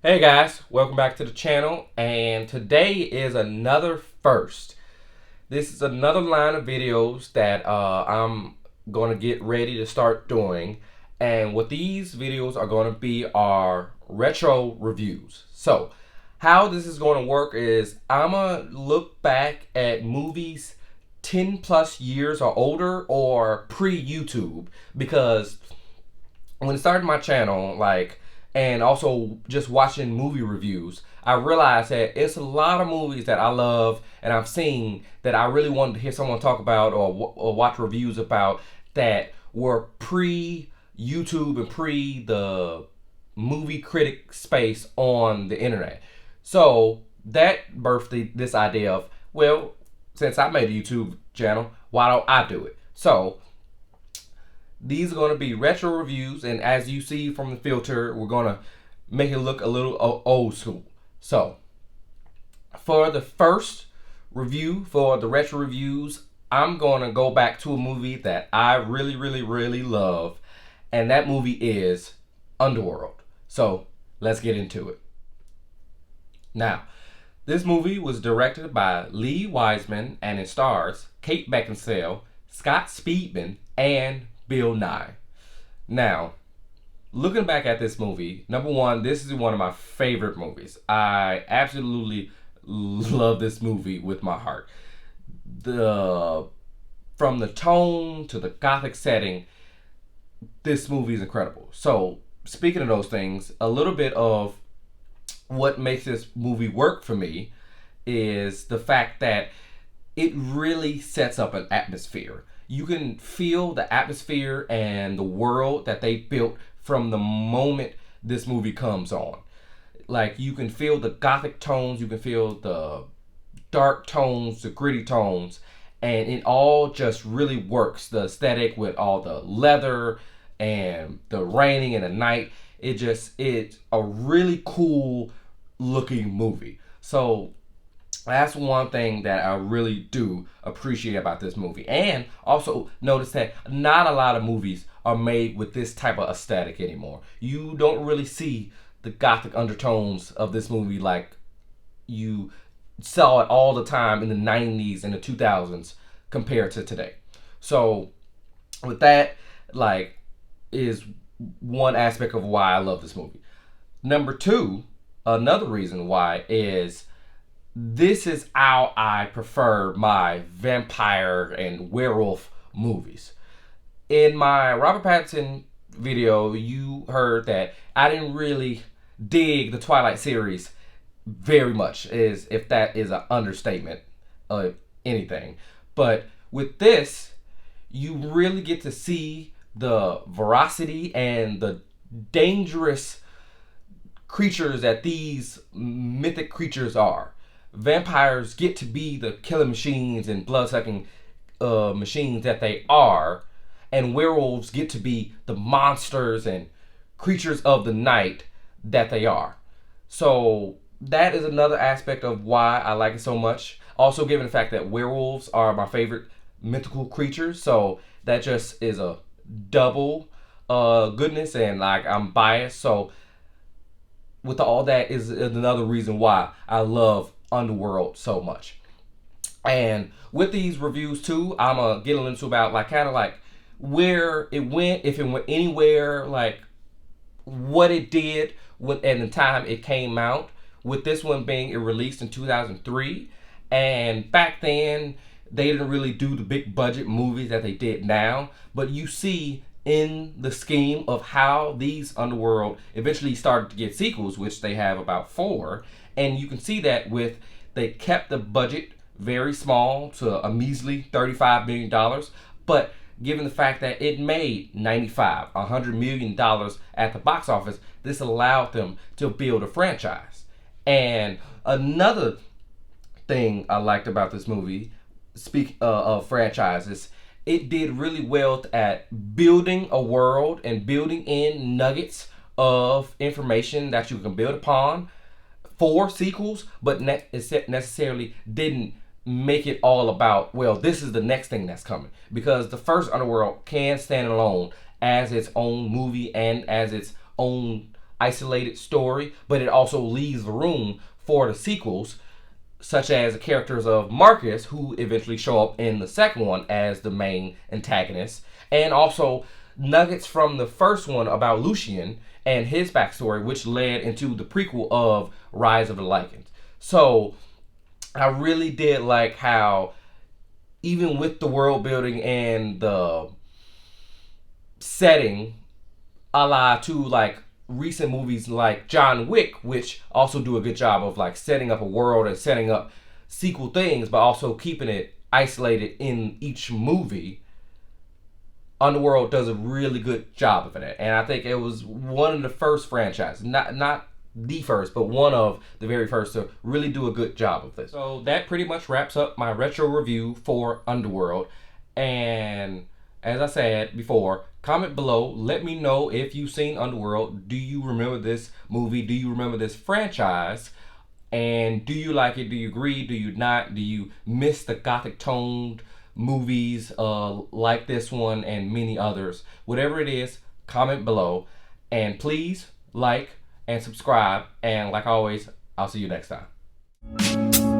Hey guys, welcome back to the channel, and today is another first. This is another line of videos that I'm going to get ready to start doing, and what these videos are going to be are retro reviews. So how this is going to work is I'm going to look back at movies 10 plus years or older or pre-YouTube, because when I started my channel, and also just watching movie reviews, I realized that it's a lot of movies that I love and I've seen that I really wanted to hear someone talk about or watch reviews about that were pre YouTube and pre the movie critic space on the internet. So that birthed this idea of, well, since I made a YouTube channel, why don't I do it? So these are going to be retro reviews, and as you see from the filter, we're going to make it look a little old school. So, for the first review, for the retro reviews, I'm going to go back to a movie that I really love, and that movie is Underworld. So, let's get into it. Now, this movie was directed by Lee Wiseman, and it stars Kate Beckinsale, Scott Speedman, and Bill Nighy. Now, looking back at this movie, number one, this is one of my favorite movies. I absolutely love this movie with my heart. From the tone to the gothic setting, this movie is incredible. So, speaking of those things, a little bit of what makes this movie work for me is the fact that it really sets up an atmosphere. You can feel the atmosphere and the world that they built from the moment this movie comes on. Like, you can feel the gothic tones, you can feel the dark tones, the gritty tones, and it all just really works. The aesthetic with all the leather and the raining and the night, it's a really cool looking movie. So that's one thing that I really do appreciate about this movie. And also notice that not a lot of movies are made with this type of aesthetic anymore. You don't really see the gothic undertones of this movie like you saw it all the time in the 90s and the 2000s compared to today. So with that, is one aspect of why I love this movie. Number two, another reason why is this is how I prefer my vampire and werewolf movies. In my Robert Pattinson video, you heard that I didn't really dig the Twilight series very much, as if that is an understatement of anything. But with this, you really get to see the veracity and the dangerous creatures that these mythic creatures are. Vampires get to be the killing machines and blood-sucking machines that they are, and werewolves get to be the monsters and creatures of the night that they are. So that is another aspect of why I like it so much. Also, given the fact that werewolves are my favorite mythical creatures, so that just is a double goodness, and I'm biased. So with all that is another reason why I love Underworld so much. And with these reviews too, I'm gonna get into about where it went, if it went anywhere, what it did at the time it came out. With this one being released in 2003, and back then they didn't really do the big budget movies that they did now, but you see in the scheme of how these Underworld eventually started to get sequels, which they have about 4, and you can see that they kept the budget very small to a measly $35 million, but given the fact that it made $100 million at the box office, this allowed them to build a franchise. And another thing I liked about this movie, speak of franchises, it did really well at building a world and building in nuggets of information that you can build upon for sequels, but necessarily didn't make it all about, well, this is the next thing that's coming. Because the first Underworld can stand alone as its own movie and as its own isolated story, but it also leaves room for the sequels, such as the characters of Marcus, who eventually show up in the second one as the main antagonist, and also nuggets from the first one about Lucian and his backstory, which led into the prequel of Rise of the Lycans. So I really did like how, even with the world building and the setting, a la to like recent movies like John Wick, which also do a good job of like setting up a world and setting up sequel things, but also keeping it isolated in each movie. Underworld does a really good job of it, and I think it was one of the first franchises, not the first, but one of the very first to really do a good job of this. So that pretty much wraps up my retro review for Underworld. And as I said before, comment below. Let me know if you've seen Underworld. Do you remember this movie? Do you remember this franchise? And do you like it? Do you agree? Do you not? Do you miss the gothic toned movies like this one and many others? Whatever it is, comment below. And please like and subscribe. And like always, I'll see you next time.